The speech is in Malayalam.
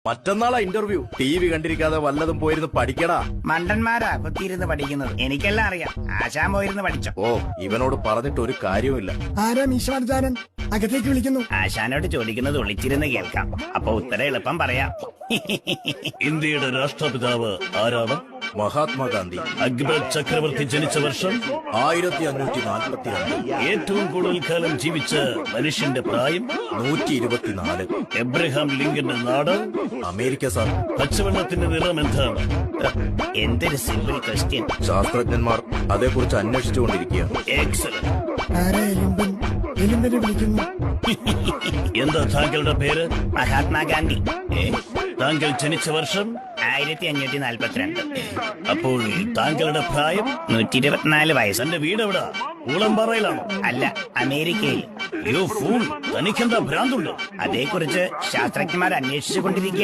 മറ്റന്നാളാ ഇന്റർവ്യൂ. TV കണ്ടിരിക്കാതെ വല്ലതും പോയിരുന്ന് പഠിക്കടാ. മണ്ടന്മാരാ കുത്തിയിരുന്ന് പഠിക്കുന്നത്. എനിക്കെല്ലാം അറിയാം. ആശാൻ പോയിരുന്ന് പഠിച്ചോ. ഓ, ഇവനോട് പറഞ്ഞിട്ട് ഒരു കാര്യവുമില്ല. ആരാ മീശമാർജാനൻ? അകത്തേക്ക് വിളിക്കുന്നു. ആശാനോട് ചോദിക്കുന്നത് ഒളിച്ചിരുന്ന് കേൾക്കാം. അപ്പൊ ഉത്തരം എളുപ്പം പറയാം. ഇന്ത്യയുടെ രാഷ്ട്രപിതാവ് ആരാണ്? മഹാത്മാഗാന്ധി. അക്ബർ ചക്രവർത്തി ജനിച്ച വർഷം 1542. ഏറ്റവും കൂടുതൽ കാലം ജീവിച്ച മനുഷ്യന്റെ പ്രായം 124. എബ്രഹാം ലിങ്കന്റെ നാട് അമേരിക്ക സാർ. പച്ചവെള്ളത്തിന്റെ നിറം എന്താണ്? എന്തൊരു സിമ്പിൾ ക്വസ്റ്റ്യൻ. ശാസ്ത്രജ്ഞന്മാർ അതേക്കുറിച്ച് അന്വേഷിച്ചുകൊണ്ടിരിക്കുകയാണ്. എക്സലന്റ്. ആരാ എലുമ്പൻ? എലുമ്പനെ വിളിക്കുന്നു. എന്താ താങ്കളുടെ പേര്? മഹാത്മാഗാന്ധി. താങ്കൾ ജനിച്ച വർഷം 1542. അപ്പോൾ താങ്കളുടെ പ്രായം 124 വയസ്സ്. തന്റെ വീട് എവിടാ? ഊളംപാറയിലാണോ? അല്ല, അമേരിക്കയിൽ. യോ ഫൂൾ, തനിക്കെന്താ ഭ്രാന്തുണ്ടോ? അതേക്കുറിച്ച് ശാസ്ത്രജ്ഞന്മാർ അന്വേഷിച്ചുകൊണ്ടിരിക്കുകയാണ്.